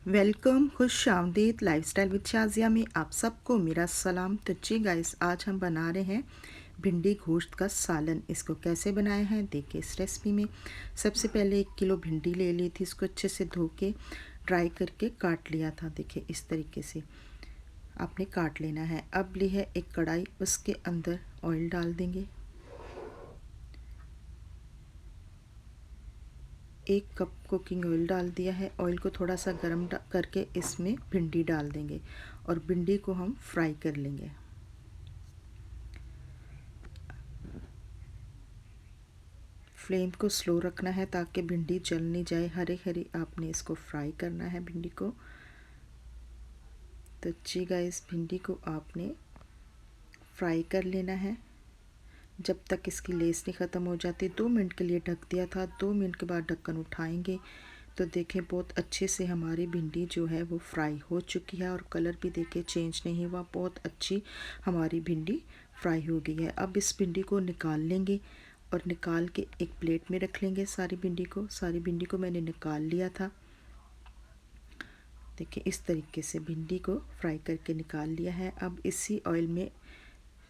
Welcome खुश आमदीद lifestyle with Shazia में आप सबको मेरा सलाम। तो जी गाइस, आज हम बना रहे हैं भिंडी गोश्त का सालन। इसको कैसे बनाए हैं देखिए इस रेसिपी में। सबसे पहले 1 किलो भिंडी ले ली थी, इसको अच्छे से धो के ड्राई करके काट लिया था। देखिए इस तरीके से आपने काट लेना है। अब ली है एक कढ़ाई, उसके अंदर ऑयल डाल देंगे। 1 कप कुकिंग ऑयल डाल दिया है। ऑयल को थोड़ा सा गर्म करके इसमें भिंडी डाल देंगे और भिंडी को हम फ्राई कर लेंगे। फ्लेम को स्लो रखना है ताकि भिंडी जल नहीं जाए। हरी हरी आपने इसको फ्राई करना है भिंडी को। तो जी गाइस, भिंडी को आपने फ्राई कर लेना है जब तक इसकी लेस नहीं ख़त्म हो जाती। 2 मिनट के लिए ढक दिया था। 2 मिनट के बाद ढक्कन उठाएंगे तो देखें बहुत अच्छे से हमारी भिंडी जो है वो फ्राई हो चुकी है और कलर भी देखें चेंज नहीं हुआ। बहुत अच्छी हमारी भिंडी फ्राई हो गई है। अब इस भिंडी को निकाल लेंगे और निकाल के एक प्लेट में रख लेंगे। सारी भिंडी को मैंने निकाल लिया था। देखिए इस तरीके से भिंडी को फ्राई करके निकाल लिया है। अब इसी ऑयल में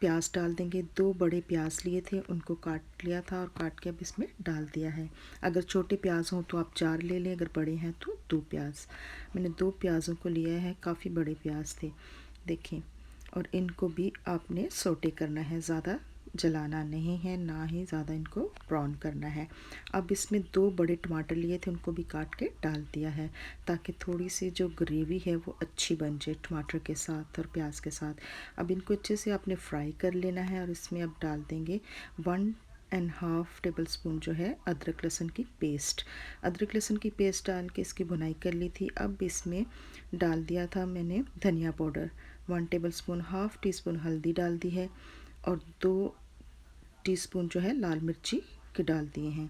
प्याज डाल देंगे। 2 बड़े प्याज लिए थे, उनको काट लिया था और काट के अब इसमें डाल दिया है। अगर छोटे प्याज हों तो आप 4 ले लें, अगर बड़े हैं तो 2 प्याज। मैंने 2 प्याज़ों को लिया है, काफ़ी बड़े प्याज थे। देखें, और इनको भी आपने सोटे करना है, ज़्यादा जलाना नहीं है, ना ही ज़्यादा इनको ब्राउन करना है। अब इसमें 2 बड़े टमाटर लिए थे, उनको भी काट के डाल दिया है ताकि थोड़ी सी जो ग्रेवी है वो अच्छी बन जाए टमाटर के साथ और प्याज के साथ। अब इनको अच्छे से आपने फ्राई कर लेना है और इसमें अब डाल देंगे 1.5 टेबल स्पून जो है अदरक लहसुन की पेस्ट। अदरक लहसुन की पेस्ट डाल के इसकी भुनाई कर ली थी। अब इसमें डाल दिया था मैंने धनिया powder 1 table spoon, half tea spoon हल्दी डाल दी है और 2 टीस्पून जो है लाल मिर्ची के डाल दिए हैं।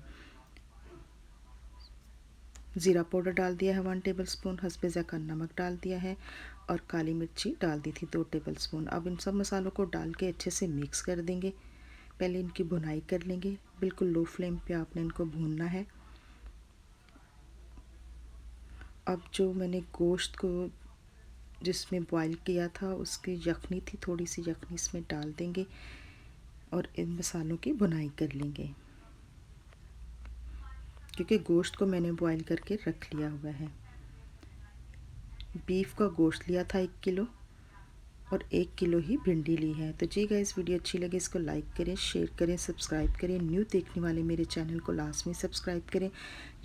ज़ीरा पाउडर डाल दिया है 1 टेबल स्पून, हस्बे ज़ायक़ा नमक डाल दिया है और काली मिर्ची डाल दी थी 2 टेबल स्पून। अब इन सब मसालों को डाल के अच्छे से मिक्स कर देंगे। पहले इनकी भुनाई कर लेंगे, बिल्कुल लो फ्लेम पे आपने इनको भूनना है। अब जो मैंने गोश्त को जिसमें बॉईल किया था उसकी यखनी थी, थोड़ी सी यखनी इसमें डाल देंगे और इन मसालों की भुनाई कर लेंगे क्योंकि गोश्त को मैंने बॉईल करके रख लिया हुआ है। बीफ का गोश्त लिया था 1 किलो और 1 किलो ही भिंडी ली है। तो जी गाइस, वीडियो अच्छी लगे इसको लाइक करें, शेयर करें, सब्सक्राइब करें। न्यू देखने वाले मेरे चैनल को लास्ट में सब्सक्राइब करें।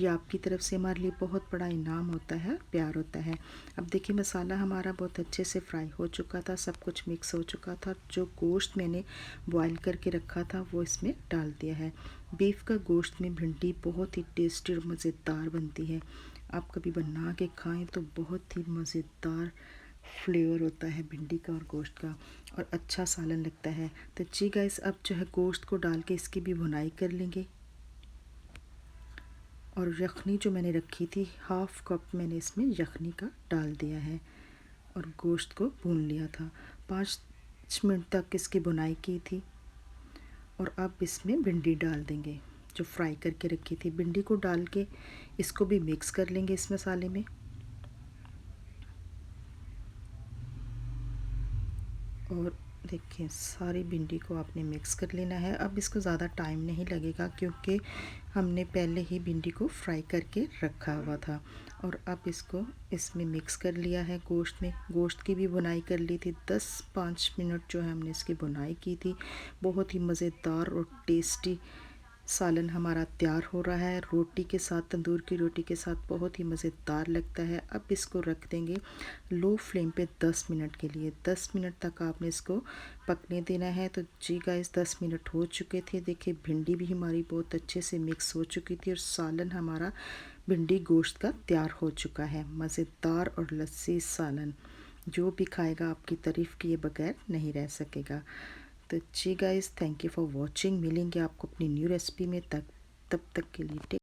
ये आपकी तरफ से हमारे लिए बहुत बड़ा इनाम होता है, प्यार होता है। अब देखिए मसाला हमारा बहुत अच्छे से फ्राई हो चुका था, सब कुछ मिक्स हो चुका था। जो गोश्त मैंने बॉयल करके रखा था वो इसमें डाल दिया है। बीफ का गोश्त में भिंडी बहुत ही टेस्टी और मज़ेदार बनती है। आप कभी बना के खाएँ तो बहुत ही मज़ेदार फ्लेवर होता है भिंडी का और गोश्त का और अच्छा सालन लगता है। तो जी गाइस, अब जो है गोश्त को डाल के इसकी भी भुनाई कर लेंगे और यखनी जो मैंने रखी थी 1/2 कप मैंने इसमें यखनी का डाल दिया है और गोश्त को भून लिया था। 5 मिनट तक इसकी भुनाई की थी और अब इसमें भिंडी डाल देंगे जो फ्राई करके रखी थी। भिंडी को डाल के इसको भी मिक्स कर लेंगे इस मसाले में और देखिए सारी भिंडी को आपने मिक्स कर लेना है। अब इसको ज़्यादा टाइम नहीं लगेगा क्योंकि हमने पहले ही भिंडी को फ्राई करके रखा हुआ था। और अब इसको इसमें मिक्स कर लिया है गोश्त में। गोश्त की भी भुनाई कर ली थी, 10-5 मिनट जो है हमने इसकी भुनाई की थी। बहुत ही मज़ेदार और टेस्टी सालन हमारा तैयार हो रहा है। रोटी के साथ, तंदूर की रोटी के साथ बहुत ही मज़ेदार लगता है। अब इसको रख देंगे लो फ्लेम पे 10 मिनट के लिए। 10 मिनट तक आपने इसको पकने देना है। तो जी गाइस, 10 मिनट हो चुके थे। देखिए भिंडी भी हमारी बहुत अच्छे से मिक्स हो चुकी थी और सालन हमारा भिंडी गोश्त का तैयार हो चुका है। मज़ेदार और लजीज सालन, जो भी खाएगा आपकी तारीफ़ किए बगैर नहीं रह सकेगा। तो जी guys, thank you for watching. मिलेंगे आपको अपनी न्यू रेसिपी में, तब तक के लिए